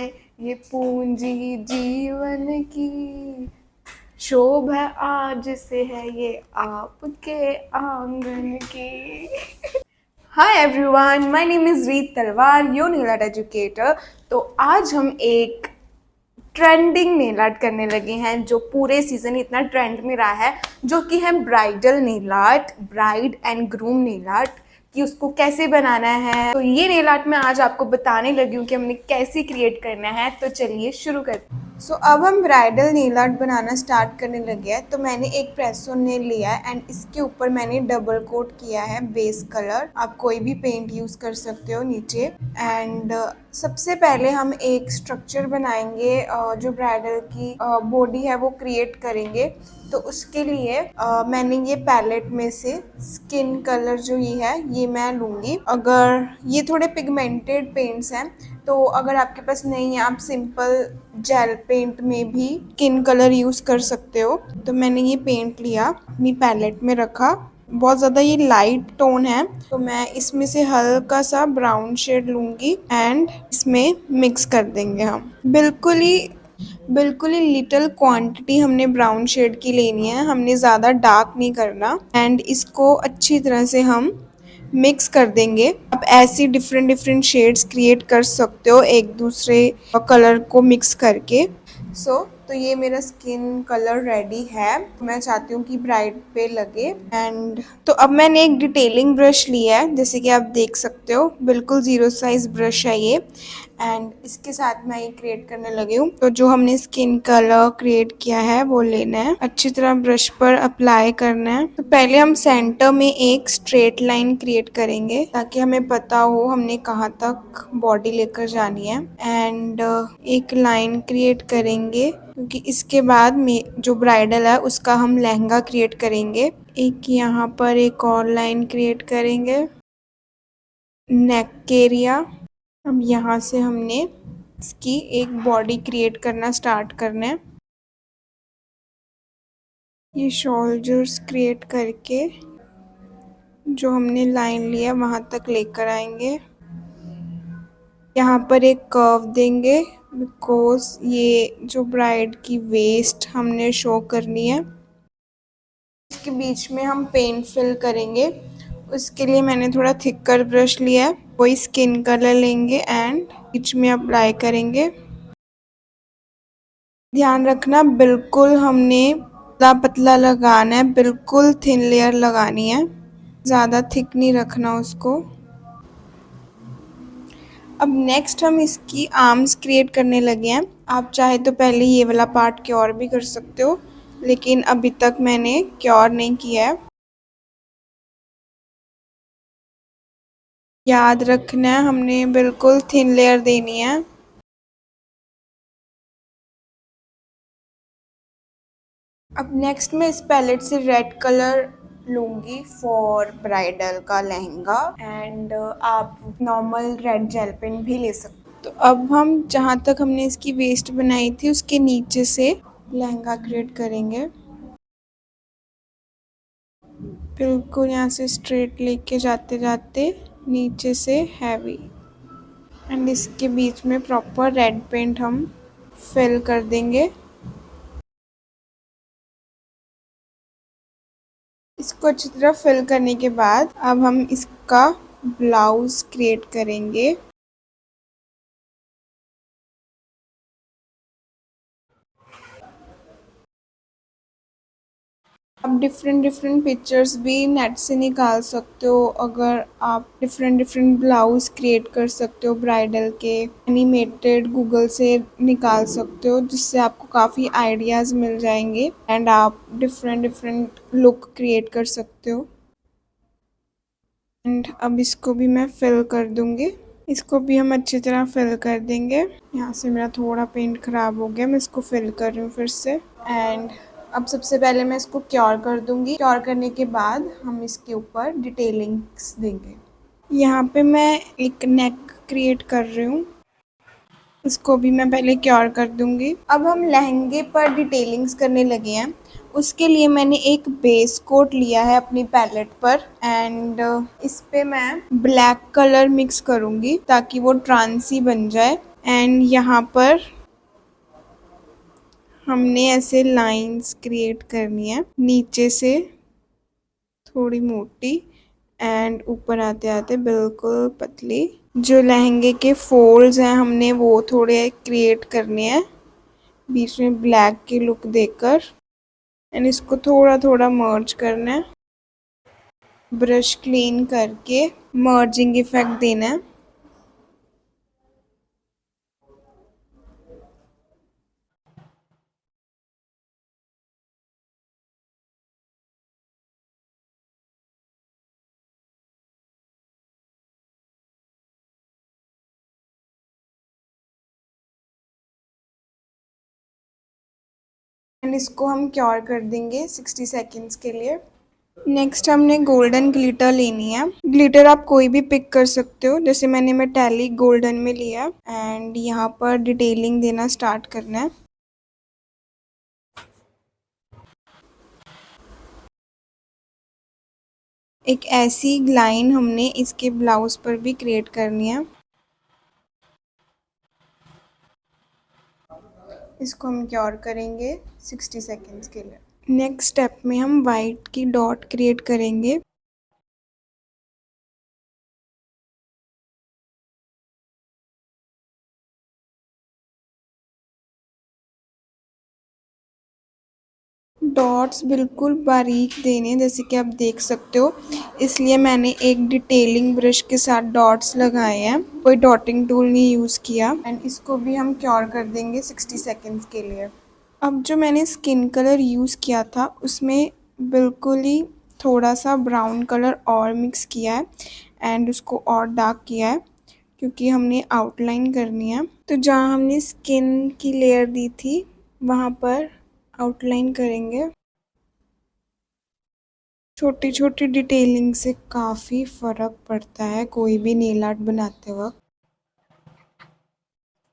ये पूंजी जीवन की शोभा आज से है ये आपके आंगन की। Hi everyone, my name is रीत तलवार, योर नेल आर्ट एजुकेटर। तो आज हम एक ट्रेंडिंग नेल आर्ट करने लगे हैं जो पूरे सीजन इतना ट्रेंड में रहा है, जो कि है bridal nail art, bride and groom nail art, कि उसको कैसे बनाना है। तो ये नेल आर्ट मैं आज आपको बताने लगी हूँ कि हमने कैसे क्रिएट करना है। तो चलिए शुरू करते हैं। अब हम ब्राइडल नेल आर्ट बनाना स्टार्ट करने लगे हैं। तो मैंने एक प्रेस ऑन नेल लिया है एंड इसके ऊपर मैंने डबल कोट किया है बेस कलर। आप कोई भी पेंट यूज़ कर सकते हो नीचे। एंड सबसे पहले हम एक स्ट्रक्चर बनाएंगे, जो ब्राइडल की बॉडी है वो क्रिएट करेंगे। तो उसके लिए मैंने ये पैलेट में से स्किन कलर जो ये मैं लूँगी। अगर ये थोड़े पिगमेंटेड पेंट्स हैं, तो अगर आपके पास नहीं है, आप सिंपल जेल पेंट में भी स्किन कलर यूज़ कर सकते हो। तो मैंने ये पेंट लिया, अपनी पैलेट में रखा। बहुत ज़्यादा ये लाइट टोन है, तो मैं इसमें से हल्का सा ब्राउन शेड लूँगी एंड इसमें मिक्स कर देंगे हम। बिल्कुल ही लिटिल क्वांटिटी हमने ब्राउन शेड की लेनी है, हमने ज़्यादा डार्क नहीं करना। एंड इसको अच्छी तरह से हम मिक्स कर देंगे। आप ऐसी डिफरेंट डिफरेंट शेड्स क्रिएट कर सकते हो एक दूसरे कलर को मिक्स करके। तो ये मेरा स्किन कलर रेडी है। मैं चाहती हूँ कि ब्राइड पे लगे। एंड तो अब मैंने एक डिटेलिंग ब्रश लिया है, जैसे कि आप देख सकते हो, बिल्कुल ज़ीरो साइज ब्रश है ये। एंड इसके साथ मैं ये क्रिएट करने लगी हूँ। तो जो हमने स्किन कलर क्रिएट किया है वो लेना है, अच्छी तरह ब्रश पर अप्लाई करना है। तो पहले हम सेंटर में एक स्ट्रेट लाइन क्रिएट करेंगे ताकि हमें पता हो हमने कहाँ तक बॉडी लेकर जानी है। एंड एक लाइन क्रिएट करेंगे क्योंकि इसके बाद में जो ब्राइडल है उसका हम लहंगा क्रिएट करेंगे। एक यहाँ पर एक और लाइन क्रिएट करेंगे नेक के एरिया। अब यहाँ से हमने इसकी एक बॉडी क्रिएट करना स्टार्ट करना है। ये शोल्डर्स क्रिएट करके जो हमने लाइन लिया वहाँ तक लेकर आएंगे। यहाँ पर एक कर्व देंगे बिकॉज ये जो ब्राइड की वेस्ट हमने शो करनी है। इसके बीच में हम पेंट फिल करेंगे। उसके लिए मैंने थोड़ा थिकर ब्रश लिया है, वही स्किन कलर लेंगे एंड बीच में अप्लाई करेंगे। ध्यान रखना, बिल्कुल हमने पतला पतला लगाना है, बिल्कुल थिन लेयर लगानी है, ज़्यादा थिक नहीं रखना उसको। अब नेक्स्ट हम इसकी आर्म्स क्रिएट करने लगे हैं। आप चाहे तो पहले ये वाला पार्ट क्योर भी कर सकते हो, लेकिन अभी तक मैंने क्योर नहीं किया है। याद रखना है हमने बिल्कुल थिन लेयर देनी है। अब नेक्स्ट मैं इस पैलेट से रेड कलर लूँगी फॉर ब्राइडल का लहंगा। एंड आप नॉर्मल रेड जेल पेन भी ले सकते हो। तो अब हम जहाँ तक हमने इसकी वेस्ट बनाई थी उसके नीचे से लहंगा क्रिएट करेंगे। बिल्कुल यहाँ से स्ट्रेट लेके जाते जाते नीचे से हैवी। एंड इसके बीच में प्रॉपर रेड पेंट हम फिल कर देंगे। इसको अच्छी तरह फिल करने के बाद अब हम इसका ब्लाउज क्रिएट करेंगे। आप डिफरेंट डिफरेंट पिक्चर्स भी नेट से निकाल सकते हो। अगर आप डिफरेंट डिफरेंट ब्लाउज क्रिएट कर सकते हो ब्राइडल के, एनिमेटेड गूगल से निकाल सकते हो, जिससे आपको काफ़ी आइडियाज़ मिल जाएंगे एंड आप डिफरेंट डिफरेंट लुक क्रिएट कर सकते हो। एंड अब इसको भी मैं फिल कर दूंगी। इसको भी हम अच्छी तरह फिल कर देंगे। यहाँ से मेरा थोड़ा पेंट ख़राब हो गया, मैं इसको फिल कर रही हूँ फिर से। एंड अब सबसे पहले मैं इसको क्योर कर दूंगी। क्योर करने के बाद हम इसके ऊपर डिटेलिंग्स देंगे। यहाँ पे मैं एक नेक क्रिएट कर रही हूँ, इसको भी मैं पहले क्योर कर दूंगी। अब हम लहंगे पर डिटेलिंग्स करने लगे हैं। उसके लिए मैंने एक बेस कोट लिया है अपनी पैलेट पर। एंड इस पे मैं ब्लैक कलर मिक्स करूँगी ताकि वो ट्रांसी बन जाए। एंड यहाँ पर हमने ऐसे लाइंस क्रिएट करनी है, नीचे से थोड़ी मोटी एंड ऊपर आते आते बिल्कुल पतली। जो लहंगे के फोल्ड्स हैं हमने वो थोड़े क्रिएट करने हैं, बीच में ब्लैक की लुक देकर, एंड इसको थोड़ा थोड़ा मर्ज करना है। ब्रश क्लीन करके मर्जिंग इफेक्ट देना है। एंड इसको हम क्योर कर देंगे 60 सेकेंड्स के लिए। नेक्स्ट हमने गोल्डन ग्लिटर लेनी है। ग्लिटर आप कोई भी पिक कर सकते हो, जैसे मैंने मेटालिक गोल्डन में लिया। एंड यहाँ पर डिटेलिंग देना स्टार्ट करना है। एक ऐसी लाइन हमने इसके ब्लाउज पर भी क्रिएट करनी है। इसको हम क्योर करेंगे 60 सेकेंड्स के लिए। नेक्स्ट स्टेप में हम वाइट की डॉट क्रिएट करेंगे। डॉट्स बिल्कुल बारीक देने, जैसे कि आप देख सकते हो, इसलिए मैंने एक डिटेलिंग ब्रश के साथ डॉट्स लगाए हैं, कोई डॉटिंग टूल नहीं यूज़ किया। एंड इसको भी हम क्योर कर देंगे 60 सेकेंड्स के लिए। अब जो मैंने स्किन कलर यूज़ किया था उसमें बिल्कुल ही थोड़ा सा ब्राउन कलर और मिक्स किया है एंड उसको और डार्क किया है, क्योंकि हमने आउटलाइन करनी है। तो जहाँ हमने स्किन की लेयर दी थी वहाँ पर आउटलाइन करेंगे। छोटी छोटी डिटेलिंग से काफ़ी फ़र्क पड़ता है कोई भी नेल आर्ट बनाते वक्त।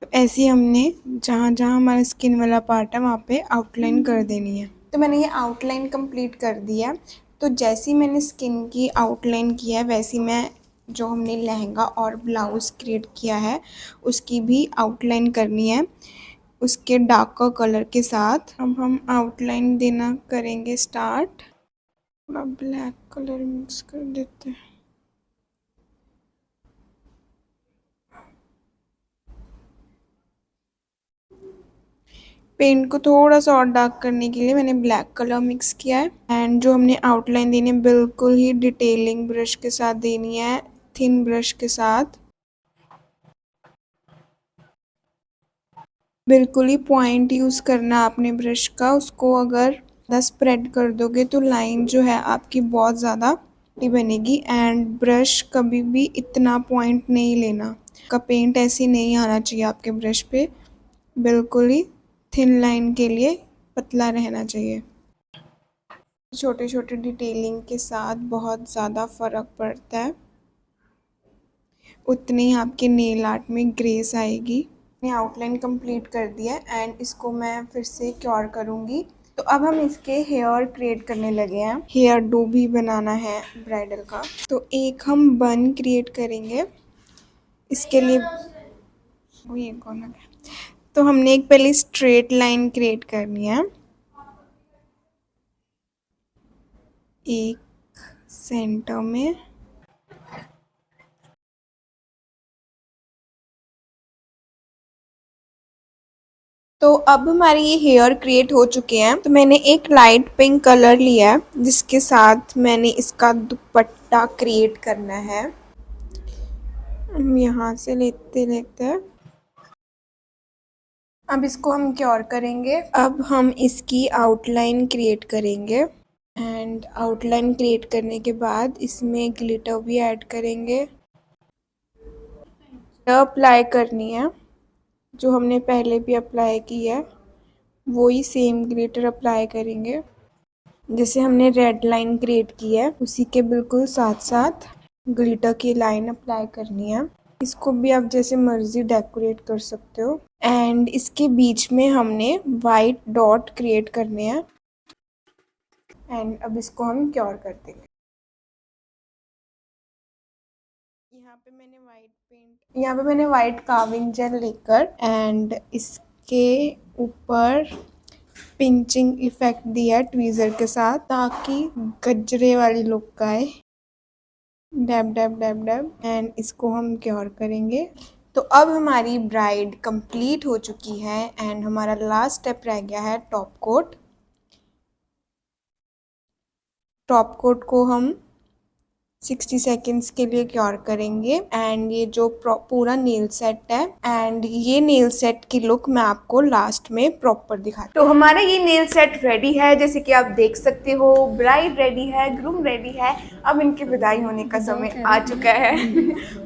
तो ऐसे ही हमने जहाँ जहाँ हमारा स्किन वाला पार्ट है वहाँ पे आउटलाइन कर देनी है। तो मैंने ये आउटलाइन कंप्लीट कर दिया। तो जैसी मैंने स्किन की आउटलाइन किया है वैसी मैं जो हमने लहंगा और ब्लाउज़ क्रिएट किया है उसकी भी आउटलाइन करनी है, उसके डार्कर कलर के साथ। अब हम आउटलाइन देना करेंगे स्टार्ट। थोड़ा ब्लैक कलर मिक्स कर देते हैं। पेंट को थोड़ा सा और डार्क करने के लिए मैंने ब्लैक कलर मिक्स किया है। एंड जो हमने आउटलाइन देनी है बिल्कुल ही डिटेलिंग ब्रश के साथ देनी है, थिन ब्रश के साथ। बिल्कुल ही पॉइंट यूज़ करना आपने ब्रश का, उसको अगर ज़्यादा स्प्रेड कर दोगे तो लाइन जो है आपकी बहुत ज़्यादा मोटी बनेगी। एंड ब्रश कभी भी इतना पॉइंट नहीं लेना, का पेंट ऐसे नहीं आना चाहिए आपके ब्रश पे, बिल्कुल ही थिन लाइन के लिए पतला रहना चाहिए। छोटे छोटे डिटेलिंग के साथ बहुत ज़्यादा फ़र्क पड़ता है, उतनी ही आपके नेल आर्ट में ग्रेस आएगी। मैंने आउटलाइन कंप्लीट कर दिया एंड इसको मैं फिर से क्योर करूँगी। तो अब हम इसके हेयर क्रिएट करने लगे हैं, हेयर डो भी बनाना है ब्राइडल का। तो एक हम बन क्रिएट करेंगे इसके लिए। वो ये कौन है? तो हमने एक पहले स्ट्रेट लाइन क्रिएट करनी है, एक सेंटर में। तो अब हमारे ये हेयर क्रिएट हो चुके हैं। तो मैंने एक लाइट पिंक कलर लिया है जिसके साथ मैंने इसका दुपट्टा क्रिएट करना है। हम यहाँ से लेते लेते हैं। अब इसको हम क्योर करेंगे। अब हम इसकी आउटलाइन क्रिएट करेंगे एंड आउटलाइन क्रिएट करने के बाद इसमें ग्लिटर भी ऐड करेंगे। अप्लाई करनी है जो हमने पहले भी अप्लाई की है, वही सेम ग्लिटर अप्लाई करेंगे। जैसे हमने रेड लाइन क्रिएट की है उसी के बिल्कुल साथ साथ ग्लिटर की लाइन अप्लाई करनी है। इसको भी आप जैसे मर्जी डेकोरेट कर सकते हो। एंड इसके बीच में हमने वाइट डॉट क्रिएट करने हैं एंड अब इसको हम क्योर कर देंगे। यहाँ पे मैंने वाइट पेंट यहाँ पे मैंने वाइट कार्विंग जेल लेकर एंड इसके ऊपर पिंचिंग इफेक्ट दिया ट्वीजर के साथ ताकि गजरे वाली लुक आए। Dab dab dab dab and इसको हम क्योर करेंगे। तो अब हमारी ब्राइड कंप्लीट हो चुकी है एंड हमारा लास्ट स्टेप रह गया है टॉप कोट। टॉप कोट को हम 60 सेकेंड्स के लिए क्योर करेंगे एंड ये जो पूरा नेल सेट है एंड ये नेल सेट की लुक मैं आपको लास्ट में प्रॉपर दिखाती हूँ। तो हमारा ये नेल सेट रेडी है, जैसे कि आप देख सकते हो। ब्राइड रेडी है, ग्रूम रेडी है, अब इनकी विदाई होने का समय आ चुका है।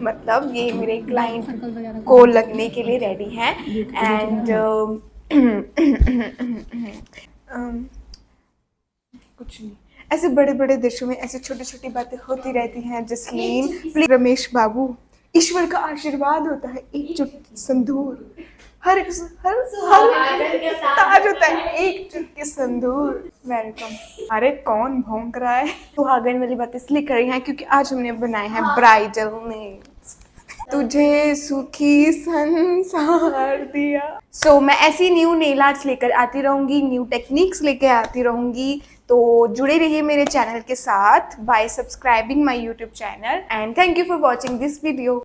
मतलब ये मेरे क्लाइंट को लगने के लिए रेडी है एंड कुछ नहीं, ऐसे बड़े बड़े देशों में ऐसे छोटी छोटी बातें होती रहती हैं। जसलीन प्लीज, रमेश बाबू, ईश्वर का आशीर्वाद होता है, एक चुटकी संदूर, हर हर हर ताज होता है एक चुटकी संदूर। वेलकम। अरे कौन भौंक रहा है? सुहागन वाली बात इसलिए कर रही हैं क्योंकि आज हमने बनाए हैं ब्राइडल नेल्स। तुझे सुखी संसार दिया। सो मैं ऐसी न्यू नेल आर्ट्स लेकर आती रहूंगी, न्यू टेक्निक्स लेकर आती रहूंगी। तो जुड़े रहिए मेरे चैनल के साथ bye subscribing my YouTube channel and thank you for watching this video.